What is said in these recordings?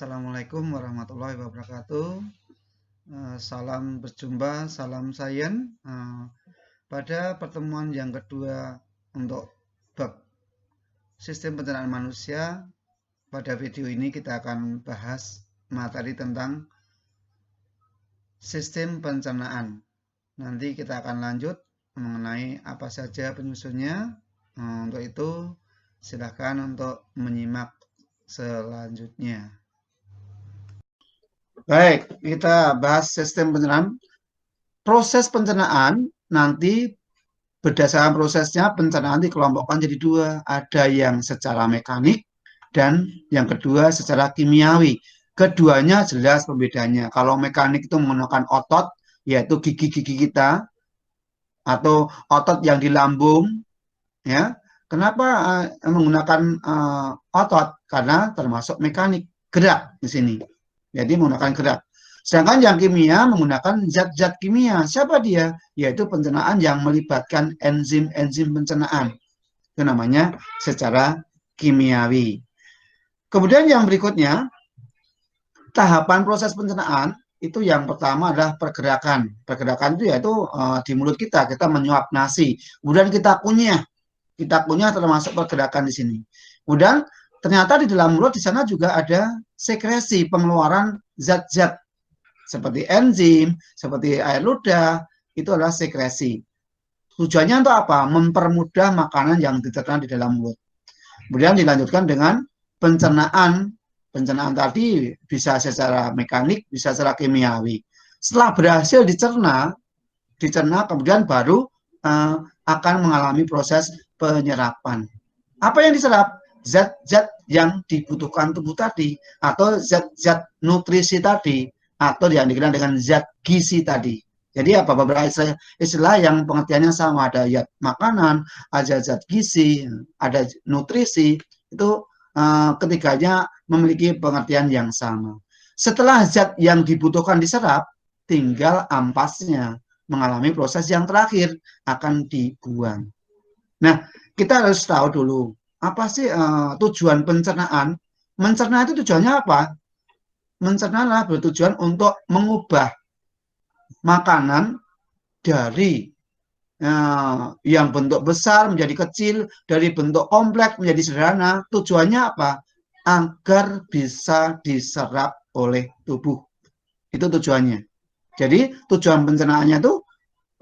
Assalamualaikum warahmatullahi wabarakatuh. Salam berjumpa, salam sains. Pada pertemuan yang kedua untuk bab sistem pencernaan manusia, pada video ini kita akan bahas materi tentang sistem pencernaan. Nanti kita akan lanjut mengenai apa saja penyusunnya. Untuk itu, silakan untuk menyimak selanjutnya. Baik, kita bahas sistem pencernaan. Proses pencernaan nanti berdasarkan prosesnya pencernaan dikelompokkan jadi dua. Ada yang secara mekanik dan yang kedua secara kimiawi. Keduanya jelas pembedanya. Kalau mekanik itu menggunakan otot, yaitu gigi-gigi kita, atau otot yang di lambung, ya. Kenapa menggunakan otot? Karena termasuk mekanik, gerak di sini. Jadi menggunakan gerak. Sedangkan yang kimia menggunakan zat-zat kimia. Siapa dia? Yaitu pencernaan yang melibatkan enzim-enzim pencernaan. Itu namanya secara kimiawi. Kemudian yang berikutnya, tahapan proses pencernaan itu yang pertama adalah pergerakan. Pergerakan itu yaitu di mulut kita menyuap nasi. Kemudian kita kunyah. Kita kunyah termasuk pergerakan di sini. Kemudian ternyata di dalam mulut di sana juga ada sekresi, pengeluaran zat-zat seperti enzim, seperti air ludah, itu adalah sekresi. Tujuannya untuk apa? Mempermudah makanan yang dicerna di dalam mulut. Kemudian dilanjutkan dengan pencernaan. Pencernaan tadi bisa secara mekanik, bisa secara kimiawi. Setelah berhasil dicerna kemudian baru akan mengalami proses penyerapan. Apa yang diserap? Zat-zat yang dibutuhkan tubuh tadi, atau zat-zat nutrisi tadi, atau yang dikenal dengan zat gizi tadi. Jadi apa? Beberapa istilah yang pengertiannya sama. Ada zat makanan, ada zat gizi, ada nutrisi. Itu ketiganya memiliki pengertian yang sama. Setelah zat yang dibutuhkan diserap, tinggal ampasnya mengalami proses yang terakhir, akan dibuang. Nah, kita harus tahu dulu, apa sih tujuan pencernaan? Mencerna itu tujuannya apa? Mencerna adalah bertujuan untuk mengubah makanan dari yang bentuk besar menjadi kecil, dari bentuk kompleks menjadi sederhana. Tujuannya apa? Agar bisa diserap oleh tubuh. Itu tujuannya. Jadi tujuan pencernaannya itu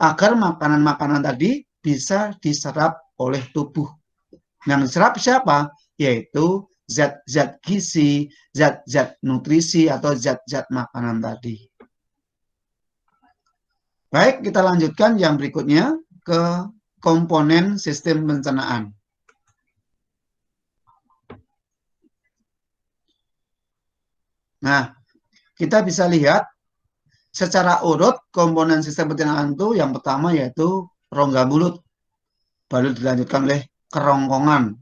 agar makanan-makanan tadi bisa diserap oleh tubuh. Yang diserap siapa? Yaitu zat-zat gizi, zat-zat nutrisi, atau zat-zat makanan tadi. Baik, kita lanjutkan yang berikutnya ke komponen sistem pencernaan. Nah, kita bisa lihat secara urut komponen sistem pencernaan itu yang pertama yaitu rongga mulut, baru dilanjutkan oleh kerongkongan.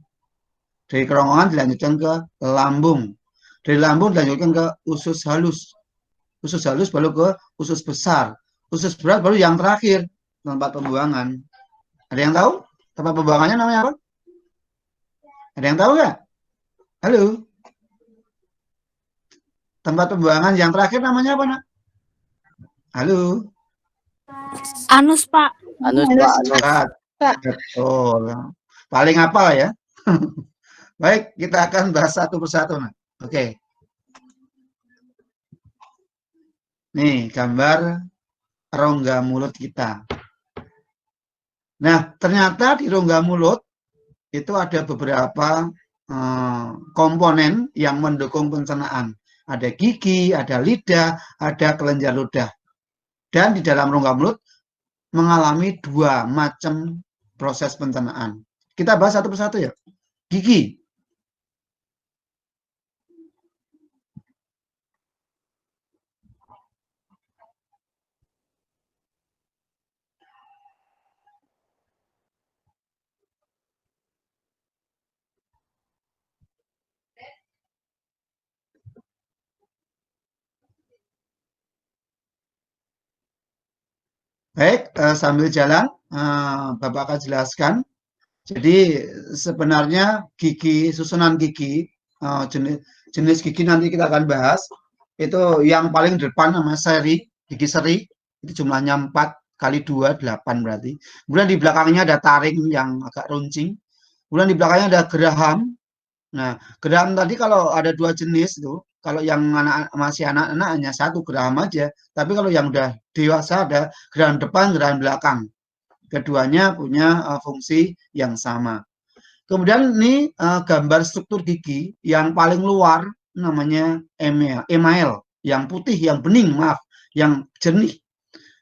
Dari kerongkongan dilanjutkan ke lambung. Dari lambung dilanjutkan ke usus halus. Usus halus baru ke usus besar. Usus besar baru yang terakhir, tempat pembuangan. Ada yang tahu? Tempat pembuangannya namanya apa? Ada yang tahu nggak? Halo? Tempat pembuangan yang terakhir namanya apa, nak? Halo? Anus, Pak. Anus, Pak. Betul. Paling apa ya? Baik, kita akan bahas satu persatu, nak. Oke. Nih, gambar rongga mulut kita. Nah, ternyata di rongga mulut itu ada beberapa komponen yang mendukung pencernaan. Ada gigi, ada lidah, ada kelenjar ludah. Dan di dalam rongga mulut mengalami dua macam proses pencernaan. Kita bahas satu persatu ya. Gigi. Baik, sambil jalan, Bapak akan jelaskan. Jadi sebenarnya gigi, susunan gigi, jenis jenis gigi nanti kita akan bahas. Itu yang paling depan nama gigi seri, itu jumlahnya 4 kali 2, 8 berarti. Kemudian di belakangnya ada taring yang agak runcing. Kemudian di belakangnya ada geraham. Nah, geraham tadi kalau ada 2 jenis itu, kalau yang masih anak-anak hanya 1 geraham aja. Tapi kalau yang udah dewasa ada geraham depan, geraham belakang. Keduanya punya fungsi yang sama. Kemudian ini gambar struktur gigi yang paling luar namanya email, yang putih, yang bening, maaf, yang jernih.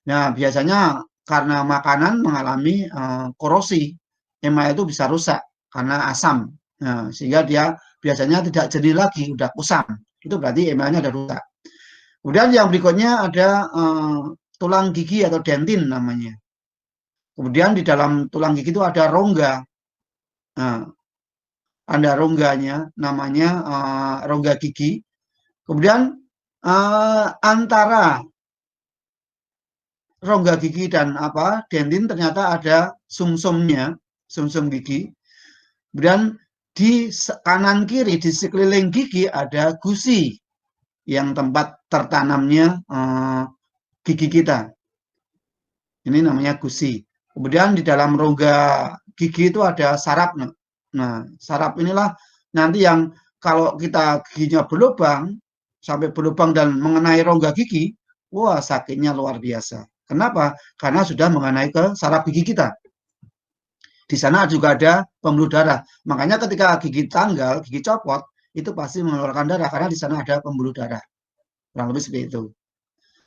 Nah, biasanya karena makanan mengalami korosi, email itu bisa rusak karena asam. Nah, sehingga dia biasanya tidak jernih lagi, udah kusam. Itu berarti emailnya ada rusak. Kemudian yang berikutnya ada tulang gigi atau dentin namanya. Kemudian di dalam tulang gigi itu ada rongga. Nah, ada rongganya, namanya rongga gigi. Kemudian antara rongga gigi dan dentin ternyata ada sumsumnya, sumsum gigi. Kemudian di kanan kiri di sekeliling gigi ada gusi yang tempat tertanamnya gigi kita. Ini namanya gusi. Kemudian di dalam rongga gigi itu ada saraf. Nah, saraf inilah nanti yang kalau kita giginya berlubang, sampai berlubang dan mengenai rongga gigi, wah sakitnya luar biasa. Kenapa? Karena sudah mengenai ke saraf gigi kita. Di sana juga ada pembuluh darah. Makanya ketika gigi tanggal, gigi copot, itu pasti mengeluarkan darah karena di sana ada pembuluh darah. Kurang lebih seperti itu.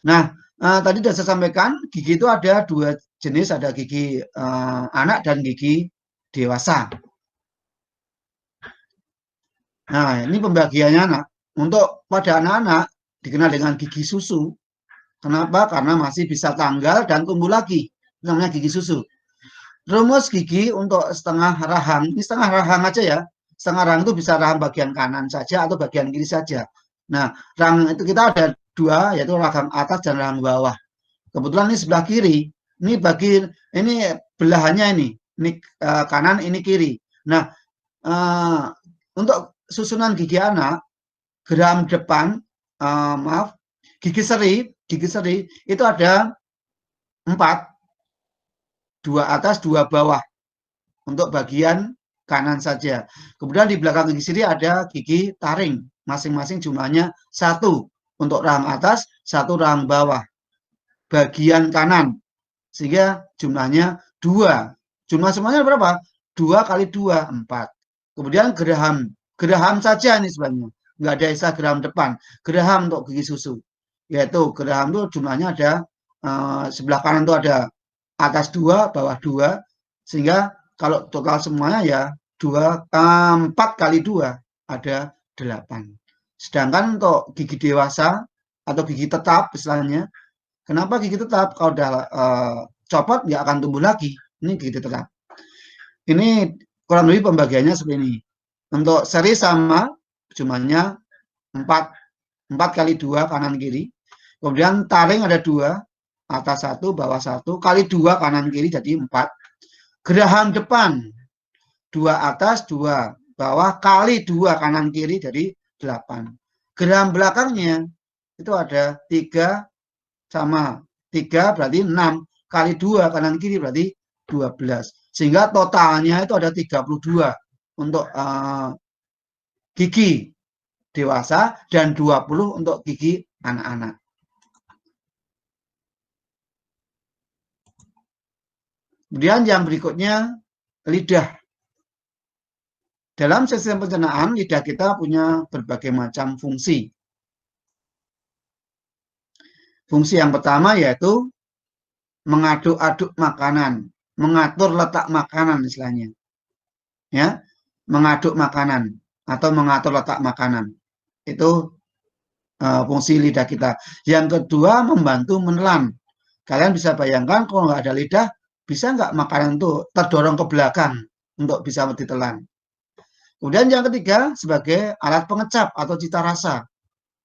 Nah, tadi sudah saya sampaikan, gigi itu ada 2 jenis, ada gigi anak dan gigi dewasa. Nah, ini pembagiannya anak. Untuk pada anak-anak dikenal dengan gigi susu. Kenapa? Karena masih bisa tanggal dan tumbuh lagi. Itu namanya gigi susu. Rumus gigi untuk setengah rahang, ini setengah rahang aja ya. Setengah rahang itu bisa rahang bagian kanan saja atau bagian kiri saja. Nah, rahang itu kita ada 2, yaitu rahang atas dan rahang bawah. Kebetulan ini sebelah kiri, ini belahannya ini kanan, ini kiri. Nah, untuk susunan gigi anak, geraham depan, gigi seri itu ada 4, 2 atas, 2 bawah untuk bagian kanan saja. Kemudian di belakang gigi seri ada gigi taring, masing-masing jumlahnya 1 untuk rahang atas, 1 rahang bawah bagian kanan, sehingga jumlahnya 2. Jumlah semuanya berapa? 2 kali 2, 4. Kemudian geraham saja ini sebenarnya, nggak ada istilah geraham depan. Geraham untuk gigi susu, yaitu geraham itu jumlahnya ada sebelah kanan itu ada atas 2, bawah 2, sehingga kalau total semuanya ya 4 kali 2 ada 8. Sedangkan untuk gigi dewasa atau gigi tetap istilahnya, kenapa gigi tetap? Kalau udah copot nggak akan tumbuh lagi. Ini gigi tetap. Ini kurang lebih pembagiannya seperti ini. Untuk seri sama, jumlahnya 4 kali 2 kanan kiri. Kemudian taring ada 2, atas 1, bawah 1, kali 2 kanan kiri jadi 4. Geraham depan 2 atas, 2 bawah, kali 2 kanan kiri jadi 8. Geraham belakangnya itu ada 3 sama 3 berarti 6, kali 2 kanan kiri berarti 12. Sehingga totalnya itu ada 32 untuk gigi dewasa dan 20 untuk gigi anak-anak. Kemudian yang berikutnya lidah. Dalam sistem pencernaan, lidah kita punya berbagai macam fungsi. Fungsi yang pertama yaitu mengaduk-aduk makanan, mengatur letak makanan istilahnya. Ya, mengaduk makanan atau mengatur letak makanan. Itu fungsi lidah kita. Yang kedua, membantu menelan. Kalian bisa bayangkan kalau nggak ada lidah, bisa nggak makanan itu terdorong ke belakang untuk bisa ditelan. Kemudian yang ketiga, sebagai alat pengecap atau cita rasa.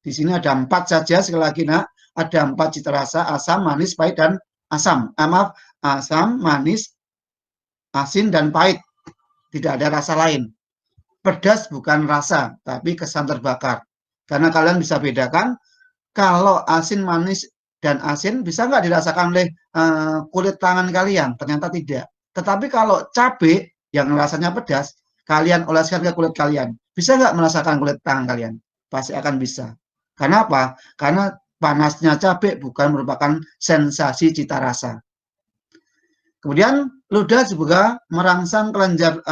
Di sini ada 4 saja, sekali lagi nak, ada 4 cita rasa, asam, manis, pahit, dan asam. Asam, manis, asin, dan pahit. Tidak ada rasa lain. Pedas bukan rasa, tapi kesan terbakar. Karena kalian bisa bedakan, kalau asin, manis, dan asin bisa nggak dirasakan oleh kulit tangan kalian? Ternyata tidak. Tetapi kalau cabai yang rasanya pedas, kalian oleskan ke kulit kalian, bisa nggak merasakan kulit tangan kalian? Pasti akan bisa. Karena apa? Karena panasnya cabai bukan merupakan sensasi cita rasa. Kemudian ludah juga merangsang kelenjar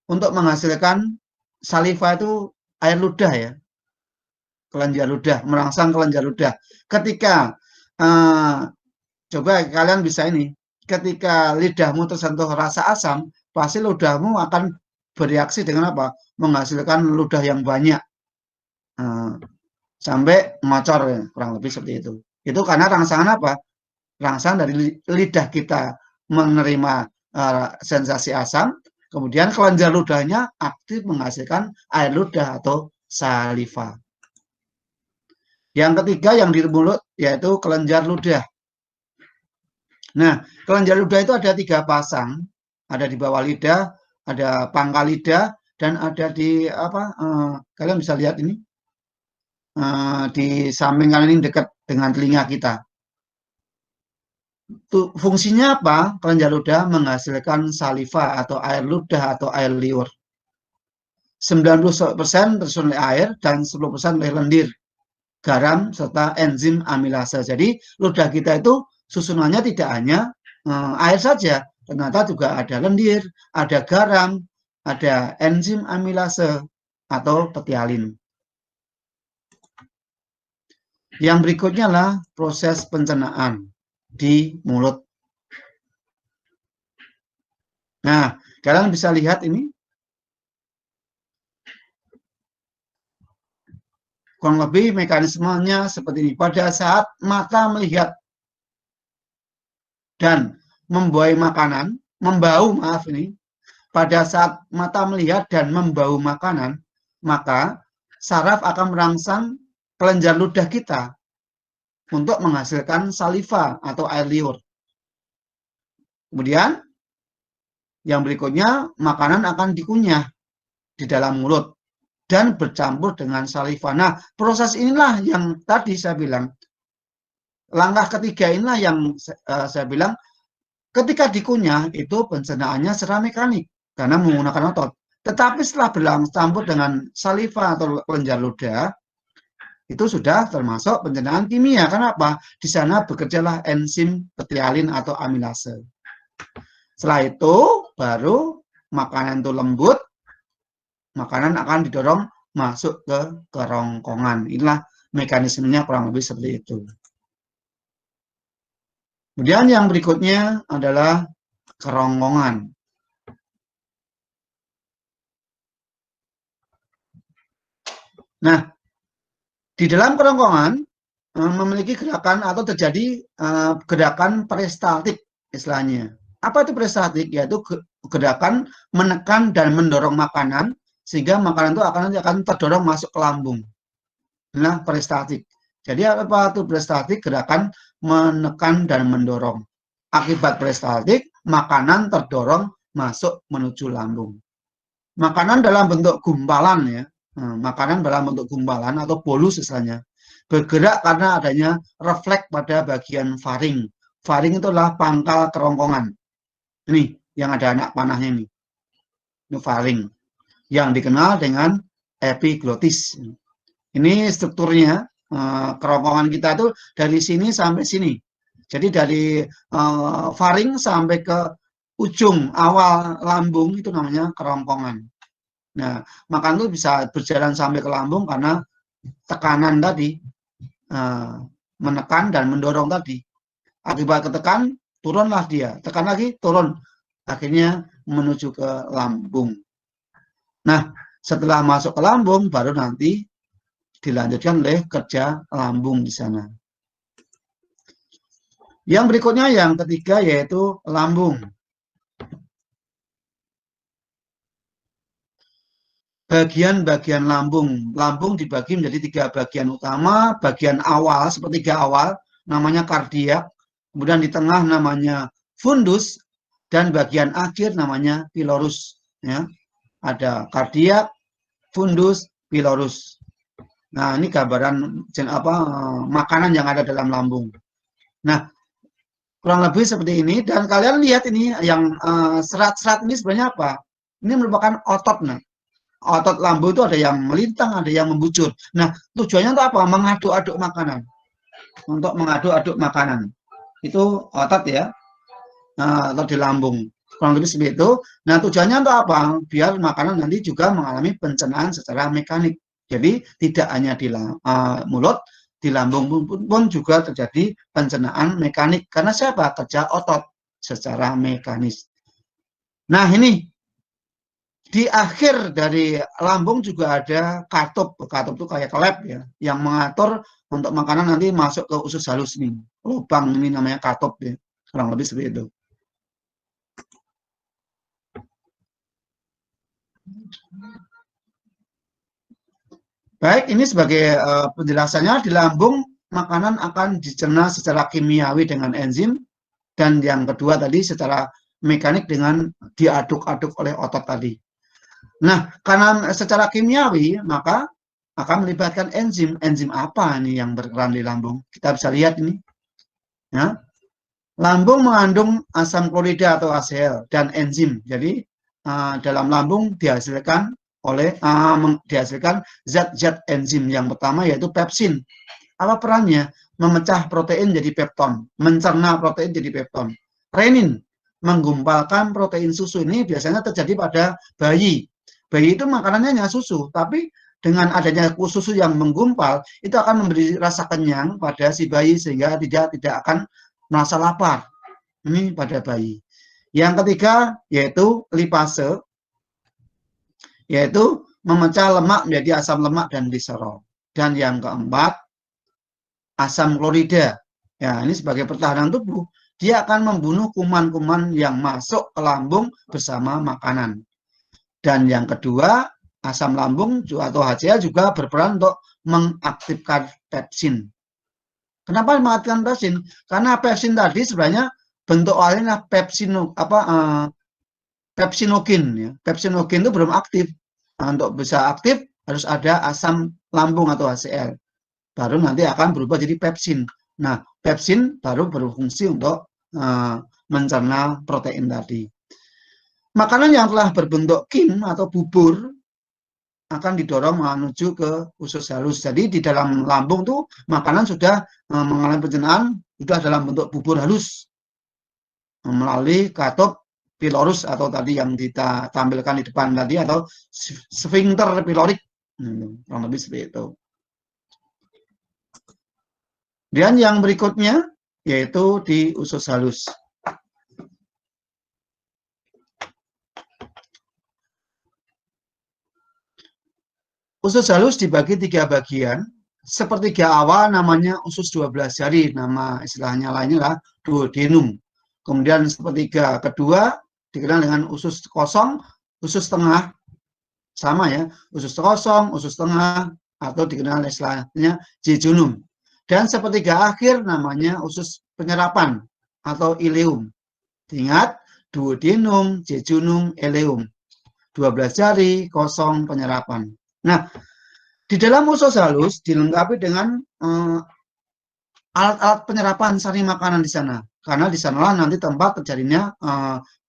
untuk menghasilkan saliva itu air ludah ya, kelenjar ludah, merangsang kelenjar ludah. Ketika coba kalian bisa ini, ketika lidahmu tersentuh rasa asam, pasti ludahmu akan bereaksi dengan apa? Menghasilkan ludah yang banyak sampai ngocor ya, kurang lebih seperti itu. Itu karena rangsangan apa? Rangsangan dari lidah kita menerima sensasi asam, kemudian kelenjar ludahnya aktif menghasilkan air ludah atau saliva. Yang ketiga yang di mulut yaitu kelenjar ludah. Nah, kelenjar ludah itu ada 3 pasang, ada di bawah lidah, ada pangkal lidah, dan ada di kalian bisa lihat ini di samping kanan ini dekat dengan telinga kita. Fungsinya apa? Kelenjar ludah menghasilkan saliva atau air ludah atau air liur. 90% tersusun oleh air dan 10% oleh lendir, garam, serta enzim amilase. Jadi ludah kita itu susunannya tidak hanya air saja, ternyata juga ada lendir, ada garam, ada enzim amilase atau petialin. Yang berikutnya adalah proses pencernaan di mulut. Nah, kalian bisa lihat ini. Kurang lebih mekanismenya seperti ini. Pada saat mata melihat dan membau makanan, pada saat mata melihat dan membau makanan, maka saraf akan merangsang kelenjar ludah kita untuk menghasilkan saliva atau air liur. Kemudian yang berikutnya, makanan akan dikunyah di dalam mulut dan bercampur dengan saliva. Nah, proses inilah yang tadi saya bilang, langkah ketiga inilah yang saya bilang, ketika dikunyah itu pencernaannya secara mekanik karena menggunakan otot. Tetapi setelah bercampur dengan saliva atau kelenjar ludah, itu sudah termasuk pencernaan kimia. Kenapa? Di sana bekerjalah enzim petialin atau amilase. Setelah itu baru makanan itu lembut, makanan akan didorong masuk ke kerongkongan. Inilah mekanismenya kurang lebih seperti itu. Kemudian yang berikutnya adalah kerongkongan. Nah, di dalam kerongkongan memiliki gerakan atau terjadi gerakan peristaltik istilahnya. Apa itu peristaltik? Yaitu gerakan menekan dan mendorong makanan sehingga makanan itu akan terdorong masuk ke lambung. Nah, peristaltik. Jadi apa itu peristaltik? Gerakan menekan dan mendorong. Akibat peristaltik, makanan terdorong masuk menuju lambung. Makanan dalam bentuk gumpalan ya. Makanan dalam bentuk gumpalan atau bolus istilahnya. Bergerak karena adanya refleks pada bagian faring. Faring itu adalah pangkal kerongkongan. Ini yang ada anak panahnya ini. Ini faring. Yang dikenal dengan epiglotis. Ini strukturnya, kerongkongan kita itu dari sini sampai sini. Jadi dari faring sampai ke ujung awal lambung itu namanya kerongkongan. Nah, makanan itu bisa berjalan sampai ke lambung karena tekanan tadi, menekan dan mendorong tadi. Akibat ketekan, turunlah dia. Tekan lagi, turun. Akhirnya menuju ke lambung. Nah, setelah masuk ke lambung, baru nanti dilanjutkan oleh kerja lambung di sana. Yang berikutnya, yang ketiga, yaitu lambung. Bagian-bagian lambung. Lambung dibagi menjadi 3 bagian utama. Bagian awal, sepertiga awal, namanya kardiak. Kemudian di tengah namanya fundus. Dan bagian akhir namanya pilorus. Ya. ada kardiak, fundus, pilorus. Nah, ini gambaran makanan yang ada dalam lambung. Nah, kurang lebih seperti ini, dan kalian lihat ini yang serat-serat ini sebenarnya apa? Ini merupakan otot. Nah, otot lambung itu ada yang melintang, ada yang membujur. Nah, tujuannya untuk apa? Mengaduk-aduk makanan. Untuk mengaduk-aduk makanan. Itu otot ya, atau di lambung. Kurang lebih seperti itu. Nah, tujuannya untuk apa? Biar makanan nanti juga mengalami pencernaan secara mekanik. Jadi, tidak hanya di mulut, di lambung pun juga terjadi pencernaan mekanik. Karena siapa? Kerja otot secara mekanis. Nah, ini di akhir dari lambung juga ada katup. Katup itu kayak klep ya, yang mengatur untuk makanan nanti masuk ke usus halus nih. Lubang ini namanya katup ya. Kurang lebih seperti itu. Baik, ini sebagai penjelasannya, di lambung makanan akan dicerna secara kimiawi dengan enzim, dan yang kedua tadi secara mekanik dengan diaduk-aduk oleh otot tadi. Nah, karena secara kimiawi, maka akan melibatkan enzim. Enzim apa nih yang berperan di lambung? Kita bisa lihat ini. Ya. Lambung mengandung asam klorida atau HCl dan enzim. Jadi, dalam lambung dihasilkan zat-zat enzim. Yang pertama yaitu pepsin. Apa perannya? Memecah protein jadi pepton, mencerna protein jadi pepton. Renin, menggumpalkan protein susu. Ini biasanya terjadi pada bayi. Bayi itu makanannya hanya susu, tapi dengan adanya susu yang menggumpal, itu akan memberi rasa kenyang pada si bayi sehingga tidak akan merasa lapar. Ini pada bayi. Yang ketiga yaitu lipase, yaitu memecah lemak menjadi asam lemak dan gliserol. Dan yang keempat, asam klorida. Ya, ini sebagai pertahanan tubuh. Dia akan membunuh kuman-kuman yang masuk ke lambung bersama makanan. Dan yang kedua, asam lambung atau HCl juga berperan untuk mengaktifkan pepsin. Kenapa mengaktifkan pepsin? Karena pepsin tadi sebenarnya bentuk awalnya pepsinogen. Ya. Pepsinogen itu belum aktif. Nah, untuk bisa aktif harus ada asam lambung atau HCl. Baru nanti akan berubah jadi pepsin. Nah, pepsin baru berfungsi untuk mencerna protein tadi. Makanan yang telah berbentuk kim atau bubur akan didorong menuju ke usus halus. Jadi di dalam lambung tuh makanan sudah mengalami pencernaan, sudah dalam bentuk bubur halus melalui katup pilorus atau tadi yang kita tampilkan di depan tadi, atau sphincter pilorik. Kurang lebih seperti itu. Dan yang berikutnya yaitu di usus halus. Usus halus dibagi 3 bagian. Sepertiga awal namanya usus 12 jari, nama istilahnya lainnya lah duodenum. Kemudian sepertiga kedua dikenal dengan usus kosong, usus tengah, sama ya, usus kosong, usus tengah, atau dikenal istilahnya jejunum. Dan sepertiga akhir namanya usus penyerapan atau ileum. Ingat, duodenum, jejunum, ileum. 12 jari, kosong, penyerapan. Nah, di dalam usus halus dilengkapi dengan alat-alat penyerapan sari makanan di sana. Karena di sanalah nanti tempat terjadinya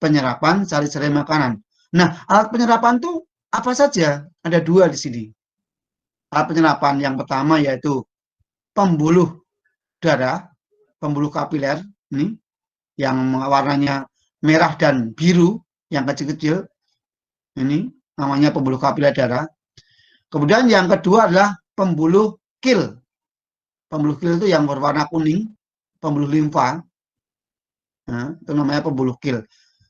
penyerapan sari-sari makanan. Nah, alat penyerapan itu apa saja? Ada 2 di sini. Alat penyerapan yang pertama yaitu pembuluh darah, pembuluh kapiler, ini yang warnanya merah dan biru, yang kecil-kecil. Ini namanya pembuluh kapiler darah. Kemudian yang kedua adalah pembuluh kil. Pembuluh kil itu yang berwarna kuning, pembuluh limfa. Nah, itu namanya pembuluh kil.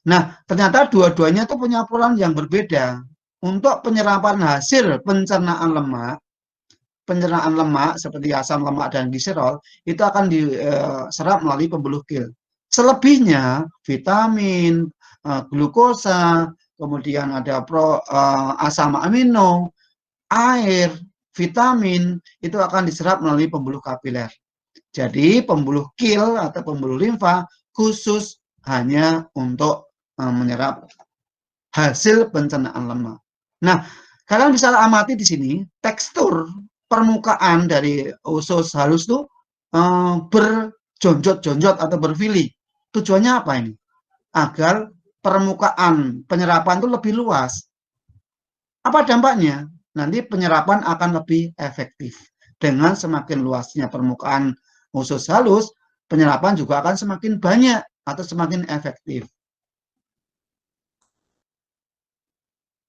Nah, ternyata dua-duanya itu punya peran yang berbeda. Untuk penyerapan hasil pencernaan lemak seperti asam lemak dan gliserol, itu akan diserap melalui pembuluh kil. Selebihnya, vitamin, glukosa, kemudian ada asam amino, air, vitamin, itu akan diserap melalui pembuluh kapiler. Jadi pembuluh kil atau pembuluh limfa khusus hanya untuk menyerap hasil pencernaan lemak. Nah, kalian bisa amati di sini tekstur permukaan dari usus halus tuh berjonjot-jonjot atau berfili. Tujuannya apa ini? Agar permukaan penyerapan itu lebih luas. Apa dampaknya? Nanti penyerapan akan lebih efektif. Dengan semakin luasnya permukaan usus halus, penyerapan juga akan semakin banyak atau semakin efektif.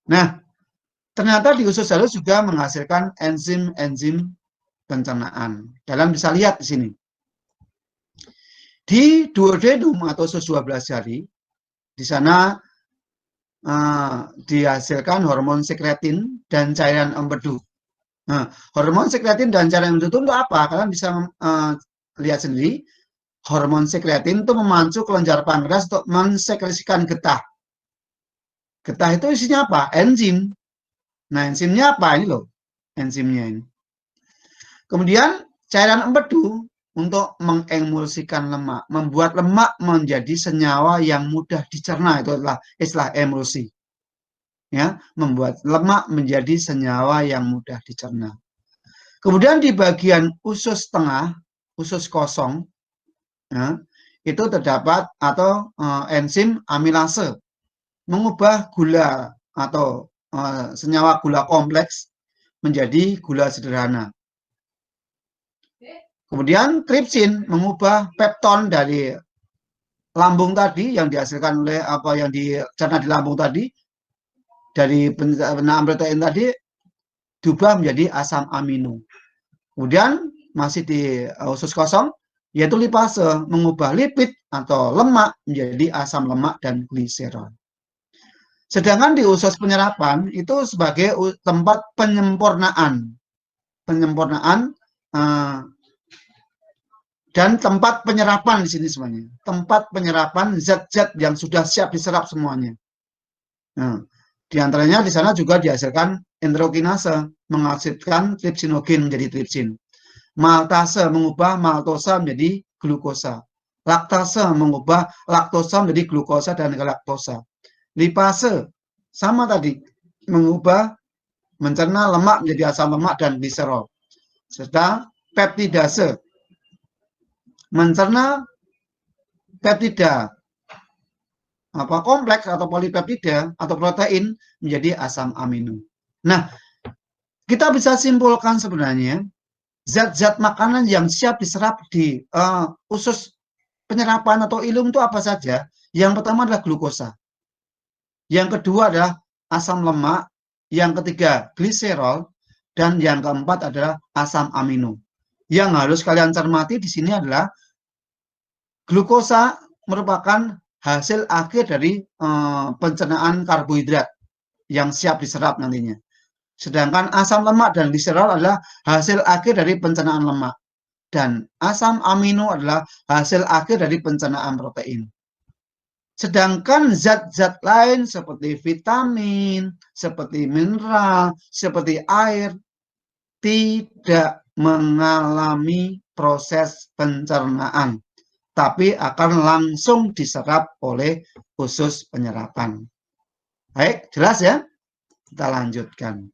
Nah, ternyata di usus halus juga menghasilkan enzim-enzim pencernaan. Kalian bisa lihat di sini. Di duodenum atau usus 12 jari, di sana dihasilkan hormon sekretin dan cairan empedu. Nah, hormon sekretin dan cairan empedu itu untuk apa? Kalian bisa lihat sendiri. Hormon sekretin itu memacu kelenjar pankreas untuk mensekresikan getah. Getah itu isinya apa? Enzim. Nah, enzimnya apa? Ini loh, enzimnya ini. Kemudian cairan empedu untuk mengemulsikan lemak, membuat lemak menjadi senyawa yang mudah dicerna, itu adalah istilah emulsi. Ya, membuat lemak menjadi senyawa yang mudah dicerna. Kemudian di bagian usus tengah, usus kosong, ya, itu terdapat atau enzim amilase mengubah gula atau senyawa gula kompleks menjadi gula sederhana. Kemudian tripsin mengubah pepton dari lambung tadi yang dihasilkan oleh apa yang dicerna di lambung tadi dari pencernaan protein tadi diubah menjadi asam amino. Kemudian masih di usus kosong yaitu lipase mengubah lipid atau lemak menjadi asam lemak dan gliserol. Sedangkan di usus penyerapan itu sebagai tempat penyempurnaan dan tempat penyerapan di sini semuanya. Tempat penyerapan zat-zat yang sudah siap diserap semuanya. Nah, di antaranya di sana juga dihasilkan enterokinase, menghasilkan tripsinogen menjadi tripsin. Maltase mengubah maltosa menjadi glukosa. Laktase mengubah laktosa menjadi glukosa dan galaktosa. Lipase sama tadi, mengubah mencerna lemak menjadi asam lemak dan gliserol. Serta peptidase mencerna peptida kompleks atau polipeptida atau protein menjadi asam amino. Nah, kita bisa simpulkan sebenarnya zat-zat makanan yang siap diserap di usus penyerapan atau ilung itu apa saja? Yang pertama adalah glukosa. Yang kedua adalah asam lemak. Yang ketiga gliserol. Dan yang keempat adalah asam amino. Yang harus kalian cermati di sini adalah glukosa merupakan hasil akhir dari pencernaan karbohidrat yang siap diserap nantinya. Sedangkan asam lemak dan gliserol adalah hasil akhir dari pencernaan lemak. Dan asam amino adalah hasil akhir dari pencernaan protein. Sedangkan zat-zat lain seperti vitamin, seperti mineral, seperti air, tidak mengalami proses pencernaan, tapi akan langsung diserap oleh usus penyerapan. Baik, jelas ya? Kita lanjutkan.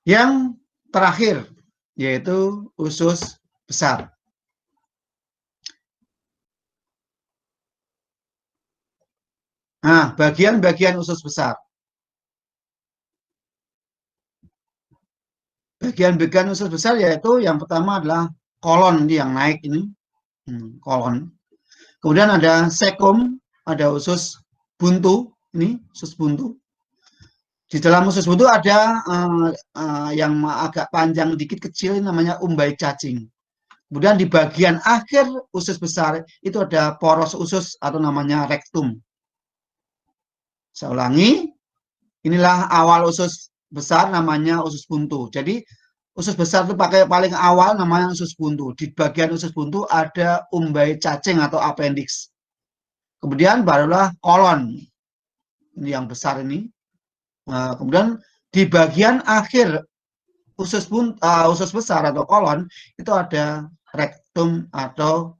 Yang terakhir, yaitu usus besar. Nah, bagian-bagian usus besar. Bagian-bagian usus besar yaitu yang pertama adalah kolon yang naik ini, kolon. Kemudian ada sekum, ada usus buntu, ini usus buntu. Di dalam usus buntu ada yang agak panjang dikit kecil namanya umbai cacing. Kemudian di bagian akhir usus besar itu ada poros usus atau namanya rektum. Saya ulangi, inilah awal usus besar namanya usus buntu. Jadi usus besar itu paling awal namanya usus buntu. Di bagian usus buntu ada umbai cacing atau appendix. Kemudian barulah kolon ini yang besar ini. Nah, kemudian di bagian akhir usus besar atau kolon itu ada rektum atau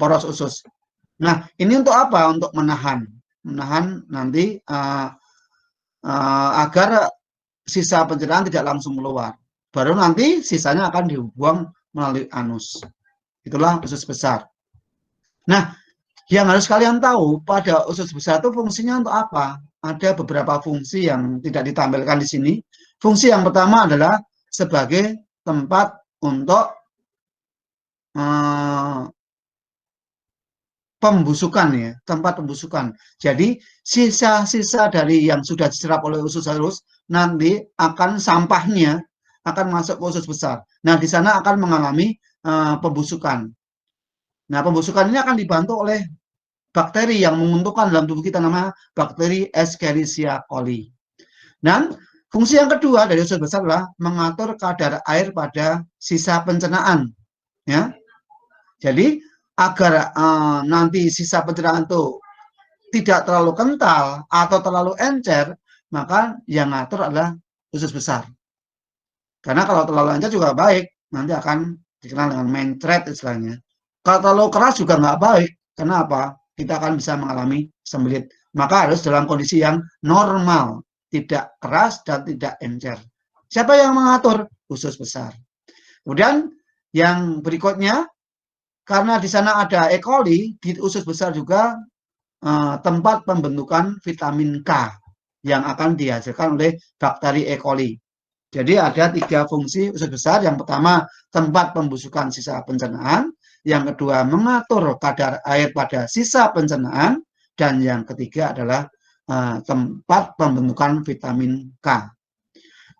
poros usus. Nah, ini untuk apa? Untuk menahan. menahan nanti agar sisa pencernaan tidak langsung keluar. Baru nanti sisanya akan dibuang melalui anus. Itulah usus besar. Nah, yang harus kalian tahu pada usus besar itu fungsinya untuk apa? Ada beberapa fungsi yang tidak ditampilkan di sini. Fungsi yang pertama adalah sebagai tempat untuk pembusukan ya, tempat pembusukan. Jadi sisa-sisa dari yang sudah diserap oleh usus halus nanti akan sampahnya akan masuk ke usus besar. Nah, di sana akan mengalami pembusukan. Nah, pembusukan ini akan dibantu oleh bakteri yang menguntungkan dalam tubuh kita, namanya bakteri Escherichia coli. Dan fungsi yang kedua dari usus besar adalah mengatur kadar air pada sisa pencernaan. Ya, jadi agar nanti sisa pencernaan itu tidak terlalu kental atau terlalu encer, maka yang ngatur adalah usus besar. Karena kalau terlalu encer juga baik, nanti akan dikenal dengan mencret istilahnya. Kalau terlalu keras juga nggak baik. Kenapa? Kita akan bisa mengalami sembelit. Maka harus dalam kondisi yang normal, tidak keras dan tidak encer. Siapa yang mengatur? Usus besar. Kemudian yang berikutnya, karena di sana ada E. coli, di usus besar juga tempat pembentukan vitamin K yang akan dihasilkan oleh bakteri E. coli. Jadi ada 3 fungsi usus besar. Yang pertama, tempat pembusukan sisa pencernaan. Yang kedua, mengatur kadar air pada sisa pencernaan. Dan yang ketiga adalah tempat pembentukan vitamin K.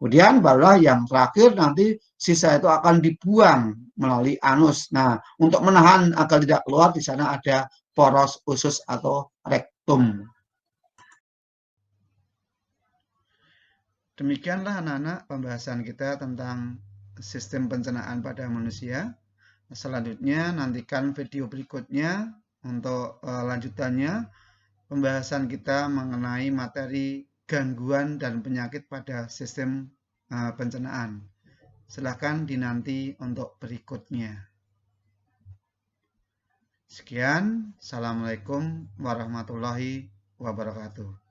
Kemudian barulah yang terakhir nanti sisa itu akan dibuang melalui anus. Nah, untuk menahan agar tidak keluar, di sana ada poros usus atau rektum. Demikianlah anak-anak pembahasan kita tentang sistem pencernaan pada manusia. Selanjutnya nantikan video berikutnya untuk lanjutannya pembahasan kita mengenai materi gangguan dan penyakit pada sistem pencernaan. Silahkan dinanti untuk berikutnya. Sekian, Assalamualaikum warahmatullahi wabarakatuh.